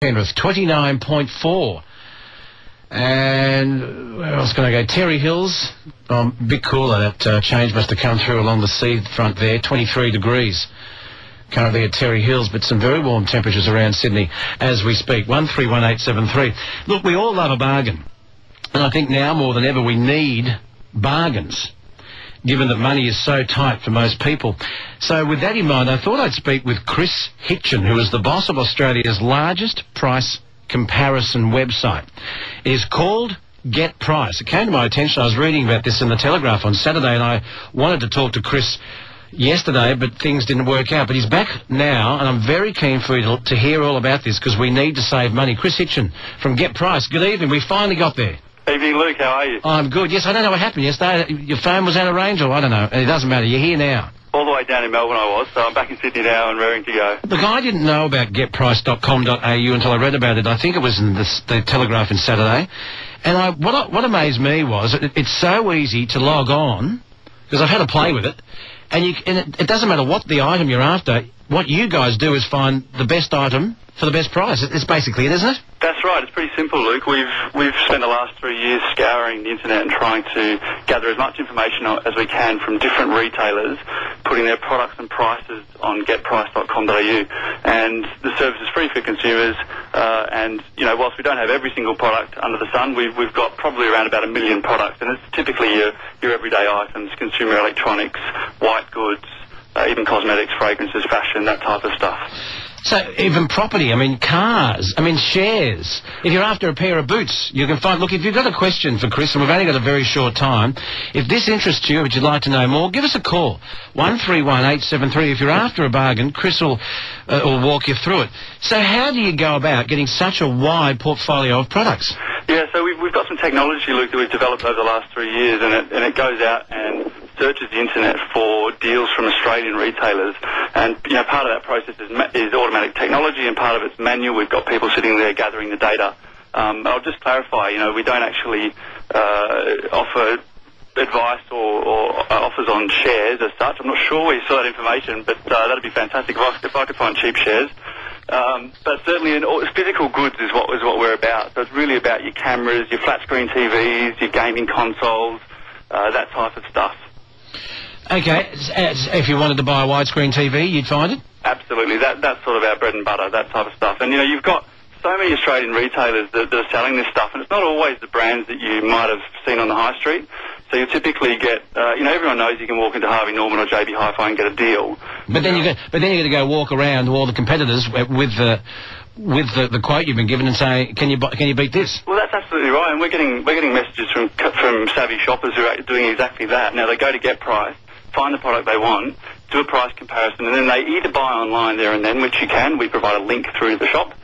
Penrith, 29.4. And where else can I go? Terry Hills, bit cooler. That change must have come through along the sea front there, 23 degrees. Currently at Terry Hills, but some very warm temperatures around Sydney as we speak. 131873. Look, we all love a bargain. And I think now more than ever we need bargains, given that money is so tight for most people. So with that in mind, I thought I'd speak with Chris Hitchen, who is the boss of Australia's largest price comparison website. It is called Getprice. It came to my attention. I was reading about this in the Telegraph on Saturday, and I wanted to talk to Chris yesterday, but things didn't work out. But he's back now, and I'm very keen for you to hear all about this, because we need to save money. Chris Hitchen from Getprice. Good evening. We finally got there. Evening, Luke. How are you? I'm good. Yes, I don't know what happened yesterday. Your phone was out of range, or I don't know. It doesn't matter. You're here now. All the way down in Melbourne I was, so I'm back in Sydney now and raring to go. Look, I didn't know about getprice.com.au until I read about it. I think it was in the Telegraph on Saturday. And what amazed me was it's so easy to log on, because I've had a play with it, and it doesn't matter what the item you're after. What you guys do is find the best item for the best price. It's basically it, isn't it? That's right. It's pretty simple, Luke. We've spent the last 3 years scouring the internet and trying to gather as much information as we can from different retailers, putting their products and prices on getprice.com.au. And the service is free for consumers. And you know, whilst we don't have every single product under the sun, we've got probably around about 1 million products, and it's typically your everyday items, consumer electronics, white goods, even cosmetics, fragrances, fashion, that type of stuff. So even property, I mean cars, I mean shares. If you're after a pair of boots, you can find... Look, if you've got a question for Chris, and we've only got a very short time, if this interests you, but you'd like to know more, give us a call. 131873. If you're after a bargain, Chris will walk you through it. So how do you go about getting such a wide portfolio of products? Yeah, so we've got some technology, Luke, that we've developed over the last 3 years, and it goes out and searches the internet for deals from Australian retailers. And, you know, part of that process is automatic technology, and part of it's manual. We've got people sitting there gathering the data. I'll just clarify, you know, we don't actually offer advice or offers on shares as such. I'm not sure where you saw that information, but that'd be fantastic if I could find cheap shares. But certainly physical goods is what we're about. So it's really about your cameras, your flat screen TVs, your gaming consoles, that type of stuff. Okay, if you wanted to buy a widescreen TV, you'd find it? Absolutely, that's sort of our bread and butter, that type of stuff. And, you know, you've got so many Australian retailers that are selling this stuff, and it's not always the brands that you might have seen on the high street. So you typically get, you know, everyone knows you can walk into Harvey Norman or JB Hi-Fi and get a deal. But then you got to go walk around to all the competitors with the quote you've been given and say, can you beat this? Well, that's absolutely right, and we're getting messages from savvy shoppers who are doing exactly that. Now they go to Getprice, find the product they want, do a price comparison, and then they either buy online there and then, which you can. We provide a link through the shop,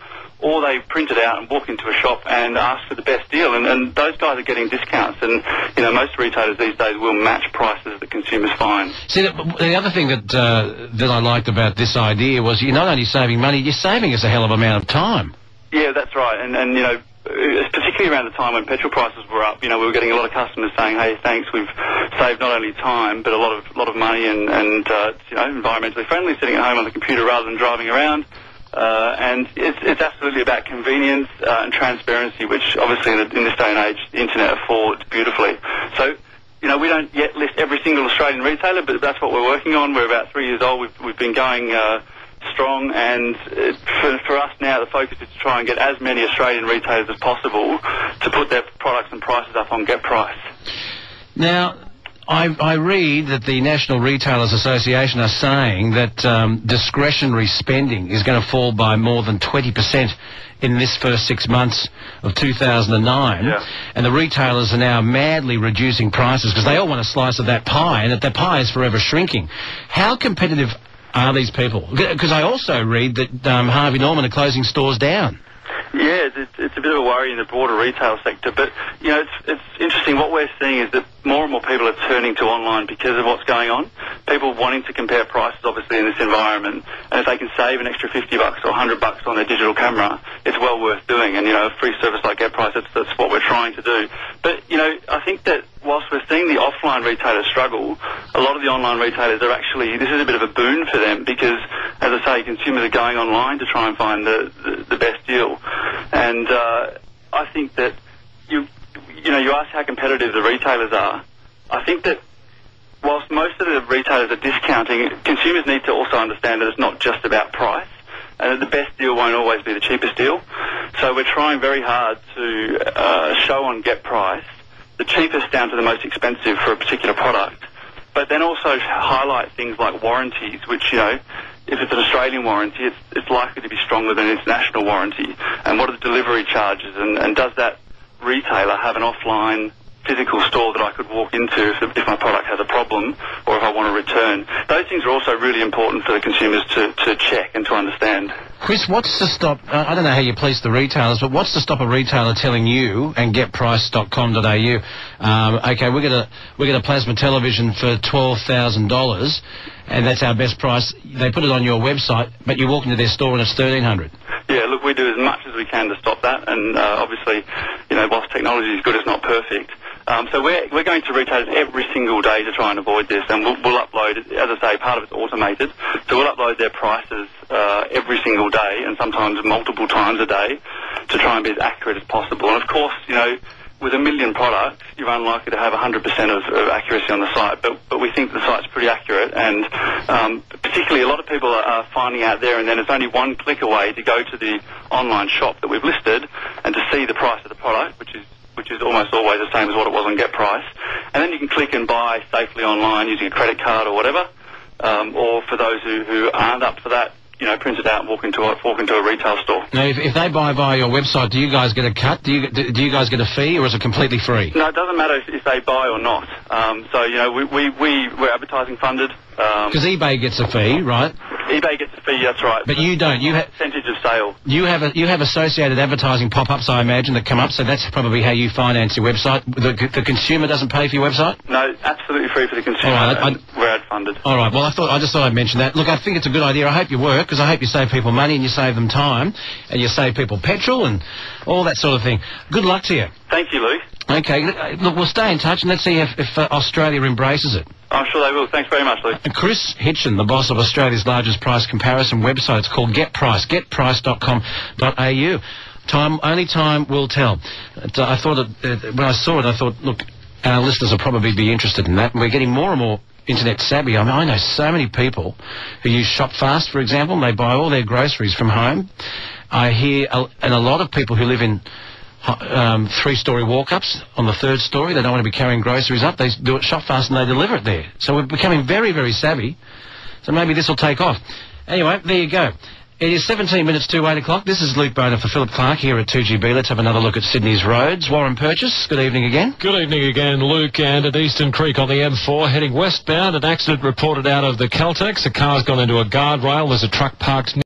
or they print it out and walk into a shop and ask for the best deal. And those guys are getting discounts. And, you know, most retailers these days will match prices that consumers find. See, the other thing that I liked about this idea was you're not only saving money, you're saving us a hell of an amount of time. Yeah, that's right. And you know, particularly around the time when petrol prices were up, you know, we were getting a lot of customers saying, hey, thanks, we've saved not only time, but a lot of money and you know, environmentally friendly, sitting at home on the computer rather than driving around. And it's absolutely about convenience and transparency, which obviously in this day and age, the internet affords beautifully. So, you know, we don't yet list every single Australian retailer, but that's what we're working on. We're about 3 years old. We've been going strong, and for us now, the focus is to try and get as many Australian retailers as possible to put their products and prices up on Getprice. Now, I read that the National Retailers Association are saying that discretionary spending is going to fall by more than 20% in this first 6 months of 2009. Yeah. And the retailers are now madly reducing prices because they all want a slice of that pie, and that pie is forever shrinking. How competitive are these people? Because I also read that Harvey Norman are closing stores down. Yeah, it's a bit of a worry in the broader retail sector, but, you know, it's interesting. What we're seeing is that more and more people are turning to online because of what's going on. People wanting to compare prices, obviously, in this environment, and if they can save an extra $50 or $100 on their digital camera, it's well worth doing. And, you know, a free service like Getprice, that's what we're trying to do. But, you know, I think that whilst we're seeing the offline retailers struggle, a lot of the online retailers are actually, this is a bit of a boon for them because, as I say, consumers are going online to try and find the best deal. I think that you asked how competitive the retailers are. I think that whilst most of the retailers are discounting, consumers need to also understand that it's not just about price, and that the best deal won't always be the cheapest deal. So we're trying very hard to show on Getprice the cheapest down to the most expensive for a particular product, but then also highlight things like warranties, which, if it's an Australian warranty, it's likely to be stronger than an international warranty. And what are the delivery charges, and does that retailer have an offline physical store that I could walk into if my product has a problem or if I want to return? Those things are also really important for the consumers to check and to understand. Chris, what's to stop, I don't know how you police the retailers, but what's to stop a retailer telling you and getprice.com.au, okay, we're going to plasma television for $12,000 and that's our best price. They put it on your website, but you walk into their store and it's $1,300. Yeah, look, we do as much as we can to stop that, and obviously, whilst technology is good, it's not perfect. So we're going to retailers every single day to try and avoid this, and we'll upload, as I say, part of it's automated, so we'll upload their prices every single day, and sometimes multiple times a day, to try and be as accurate as possible. And of course, with 1 million products, you're unlikely to have 100% of accuracy on the site, but we think the site's pretty accurate, and particularly a lot of people are finding out there and then it's only one click away to go to the online shop that we've listed and to see the price of the product, which is almost always the same as what it was on Getprice, and then you can click and buy safely online using a credit card or whatever, or for those who aren't up for that, print it out and walk into a retail store. Now, if they buy via your website, do you guys get a cut? Do you guys get a fee, or is it completely free? No, it doesn't matter if they buy or not. We're advertising funded. Because eBay gets a fee, right? eBay gets a fee, that's right. But you don't. You have percentage of sale. You have associated advertising pop-ups, I imagine, that come up. So that's probably how you finance your website. The consumer doesn't pay for your website? No, absolutely free for the consumer. All right, we're ad funded. All right. Well, I just thought I'd mention that. Look, I think it's a good idea. I hope you work, because I hope you save people money and you save them time and you save people petrol and all that sort of thing. Good luck to you. Thank you, Luke. Okay. Look, we'll stay in touch and let's see if Australia embraces it. I'm sure they will. Thanks very much, Luke. Chris Hitchen, the boss of Australia's largest price comparison website. It's called Getprice, getprice.com.au. Only time will tell. I thought when I saw it, I thought, look, our listeners will probably be interested in that. And we're getting more and more internet savvy. I mean, I know so many people who use Shop Fast, for example, and they buy all their groceries from home. I hear, and a lot of people who live in 3-story walk-ups on the 3rd story. They don't want to be carrying groceries up. They do it Shop Fast and they deliver it there. So we're becoming very, very savvy. So maybe this will take off. Anyway, there you go. It is 17 minutes to 8 o'clock. This is Luke Bona for Philip Clark here at 2GB. Let's have another look at Sydney's roads. Warren Purchase, good evening again. Good evening again, Luke. And at Eastern Creek on the M4, heading westbound, an accident reported out of the Caltex. A car's gone into a guardrail. There's a truck parked